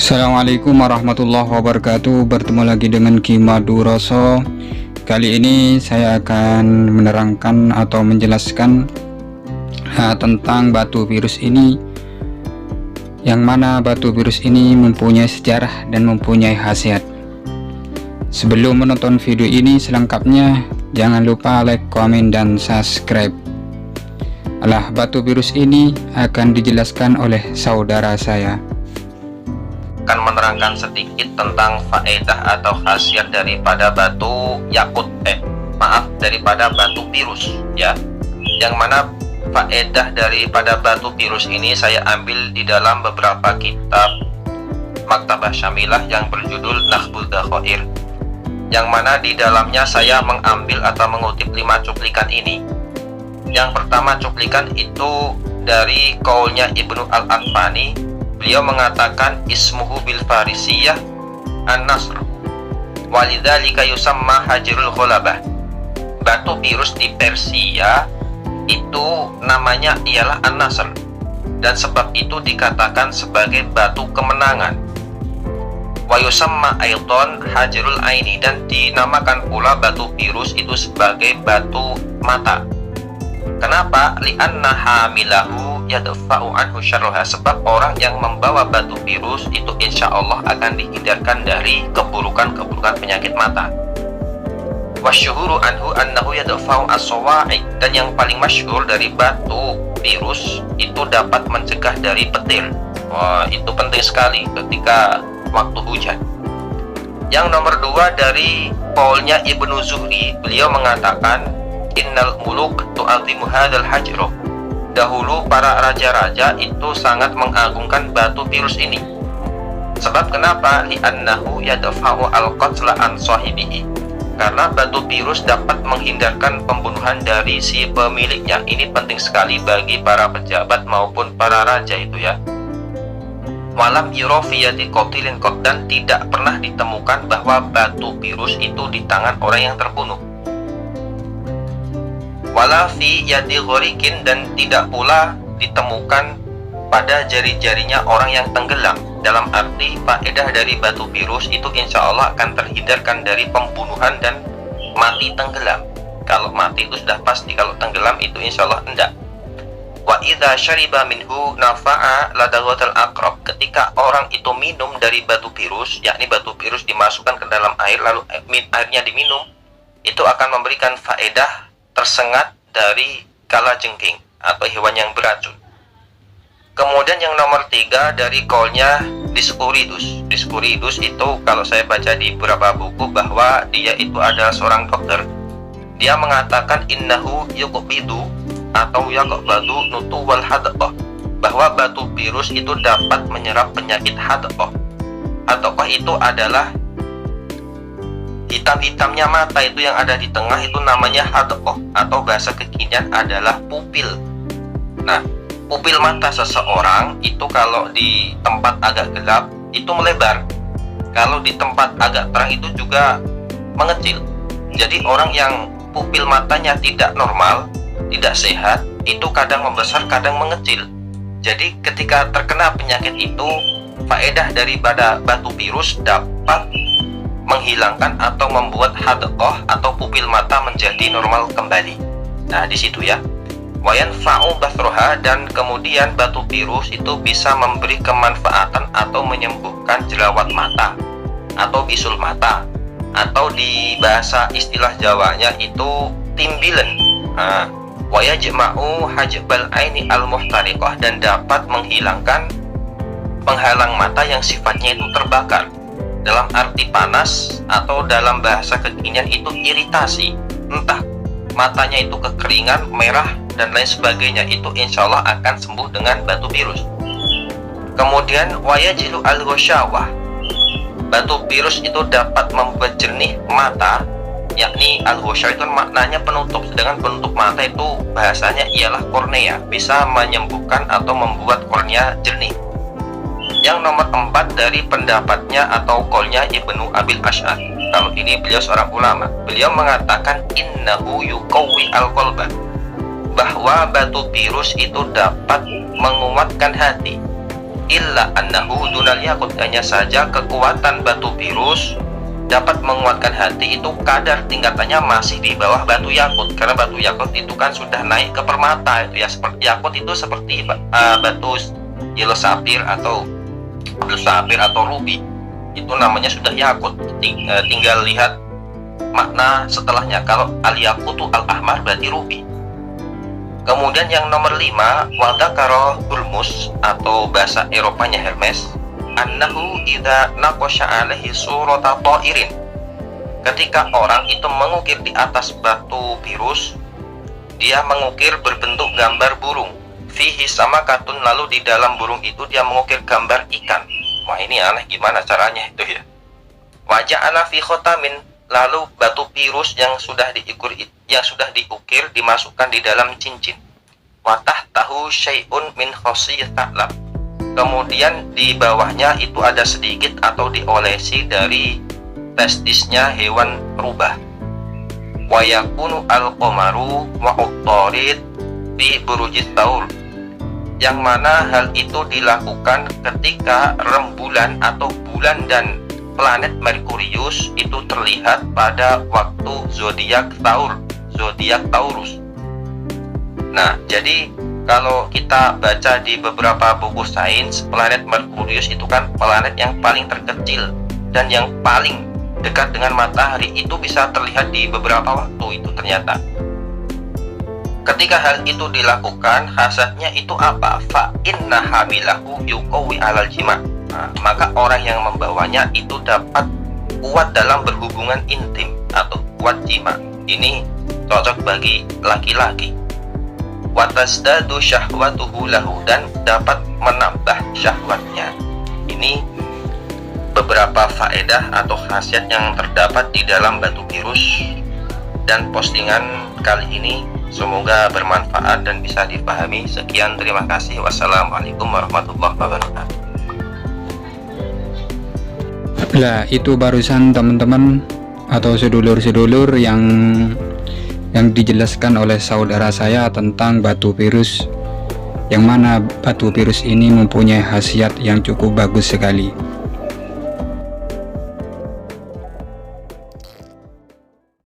Assalamualaikum warahmatullahi wabarakatuh. Bertemu lagi dengan Ki Maduroso. Kali ini saya akan menerangkan atau menjelaskan tentang batu virus ini, yang mana batu virus ini mempunyai sejarah dan mempunyai khasiat. Sebelum menonton video ini selengkapnya, jangan lupa like, komen, dan subscribe. Batu virus ini akan dijelaskan oleh saudara saya. Akan menerangkan sedikit tentang faedah atau khasiat daripada batu yakut daripada batu virus ya, yang mana faedah daripada batu virus ini saya ambil di dalam beberapa kitab Maktabah Syamilah yang berjudul Nakhbul Dakhair, yang mana di dalamnya saya mengambil atau mengutip 5 cuplikan ini. Yang pertama cuplikan itu dari qaulnya Ibnu Al-Anfani. Beliau mengatakan ismuhu bil farisiyah an-nasr walidzalika yusamma hajrul ghalabah. Batu virus di Persia itu namanya ialah an-nasr, dan sebab itu dikatakan sebagai batu kemenangan. Wa yusamma aidan hajrul aini, dan dinamakan pula batu virus itu sebagai batu mata. Kenapa? Li'anna hamilahu yadfa'u anhu syarraha, sebab orang yang membawa batu virus itu insya Allah akan dihindarkan dari keburukan-keburukan penyakit mata. Wasyuhuru anhu annahu yadfa'u as-sawa'i, dan yang paling masyhur dari batu virus itu dapat mencegah dari petir. Wah, itu penting sekali ketika waktu hujan. Yang nomor 2 dari qaulnya Ibnu Zuhri, beliau mengatakan innal muluk tu'azimu hadzal hajro. Dahulu para raja-raja itu sangat mengagungkan batu virus ini. Sebab kenapa? Li'annahu yadfa'u al-qatla an sahibihi, karena batu virus dapat menghindarkan pembunuhan dari si pemiliknya. Ini penting sekali bagi para pejabat maupun para raja itu ya. Walam yurafiyati qatilin, dan tidak pernah ditemukan bahwa batu virus itu di tangan orang yang terbunuh. Wala fi yadi ghorikin, dan tidak pula ditemukan pada jari-jarinya orang yang tenggelam. Dalam arti faedah dari batu virus itu insya Allah akan terhindarkan dari pembunuhan dan mati tenggelam. Kalau mati itu sudah pasti, kalau tenggelam itu insya Allah enggak. Wa idza syariba minhu nafa'a ladaghatal aqrab, ketika orang itu minum dari batu virus, yakni batu virus dimasukkan ke dalam air lalu airnya diminum, itu akan memberikan faedah tersengat dari kalajengking atau hewan yang beracun. Kemudian yang nomor 3 dari qaulnya Dioscurides. Dioscurides itu kalau saya baca di beberapa buku bahwa dia itu adalah seorang dokter. Dia mengatakan innahu yuqbidu atau yaqbadu nutu wal hadqah, bahwa batu virus itu dapat menyerap penyakit hadqah. Hadqah itu adalah hitam-hitamnya mata itu yang ada di tengah, itu namanya hadqah, atau bahasa kekinian adalah pupil. Nah, pupil mata seseorang itu kalau di tempat agak gelap itu melebar, kalau di tempat agak terang itu juga mengecil. Jadi orang yang pupil matanya tidak normal, tidak sehat, itu kadang membesar kadang mengecil. Jadi ketika terkena penyakit itu, faedah daripada batu virus dapat menghilangkan atau membuat hadqah atau pupil mata menjadi normal kembali. Nah, di situ ya. Wayan fa'u basroha, dan kemudian batu virus itu bisa memberi kemanfaatan atau menyembuhkan jerawat mata atau bisul mata, atau di bahasa istilah Jawanya itu timbilen. Nah, wayajma'u hajbal aini al-muhtariqah, dan dapat menghilangkan penghalang mata yang sifatnya itu terbakar. Dalam arti panas, atau dalam bahasa kekinian itu iritasi, entah matanya itu kekeringan, merah, dan lain sebagainya, itu insya Allah akan sembuh dengan batu virus. Kemudian wayajilu al-ghosyawah, batu virus itu dapat membuat jernih mata, yakni al-ghosyawah itu maknanya penutup, sedangkan penutup mata itu bahasanya ialah kornea, bisa menyembuhkan atau membuat kornea jernih. Yang nomor 4 dari pendapatnya atau qaulnya Ibnu Abil Ash'ar. Kalau ini beliau seorang ulama. Beliau mengatakan innahu yuqawwi al-qalba, bahwa batu virus itu dapat menguatkan hati. illa annahu dunal yakut, hanya saja kekuatan batu virus dapat menguatkan hati itu kadar tingkatannya masih di bawah batu yakut, karena batu yakut itu kan sudah naik ke permata itu ya. Seperti yakut itu seperti batu yellow sapphire atau blue sapphire atau ruby, itu namanya sudah yakut. Tinggal lihat makna setelahnya. Kalau al yakutu al ahmar berarti ruby. Kemudian yang nomor 5, wadakaro Hulmus atau bahasa Eropanya Hermes, annahu idza naqasha alaihi surata ta'irin. Ketika orang itu mengukir di atas batu virus, dia mengukir berbentuk gambar burung. Fihi samakatun, lalu di dalam burung itu dia mengukir gambar ikan. Wah, ini aneh, gimana caranya itu ya? Waja'ala fi khotamin, lalu batu virus yang sudah diukir dimasukkan di dalam cincin. Watah tahu syai'un min khosiyat ta'lab. Kemudian di bawahnya itu ada sedikit atau diolesi dari testisnya hewan rubah. Wa yakunu al-qamaru wa uttarid fi burujit taur. Yang mana hal itu dilakukan ketika rembulan atau bulan dan planet Merkurius itu terlihat pada waktu zodiak Taurus. Nah, jadi kalau kita baca di beberapa buku sains, planet Merkurius itu kan planet yang paling terkecil dan yang paling dekat dengan matahari, itu bisa terlihat di beberapa waktu itu ternyata. Ketika hal itu dilakukan, hasilnya itu apa? Fa inna hamilahu yuqawi alal jima'. Nah, maka orang yang membawanya itu dapat kuat dalam berhubungan intim atau kuat jima. Ini cocok bagi laki-laki. Watasdadu syahwatuhu lahu, dan dapat menambah syahwatnya. Ini beberapa faedah atau khasiat yang terdapat di dalam batu virus dan postingan kali ini. Semoga bermanfaat dan bisa dipahami. Sekian, terima kasih. Wassalamualaikum warahmatullahi wabarakatuh. Lah, itu barusan teman-teman atau sedulur-sedulur yang dijelaskan oleh saudara saya tentang batu virus, yang mana batu virus ini mempunyai khasiat yang cukup bagus sekali.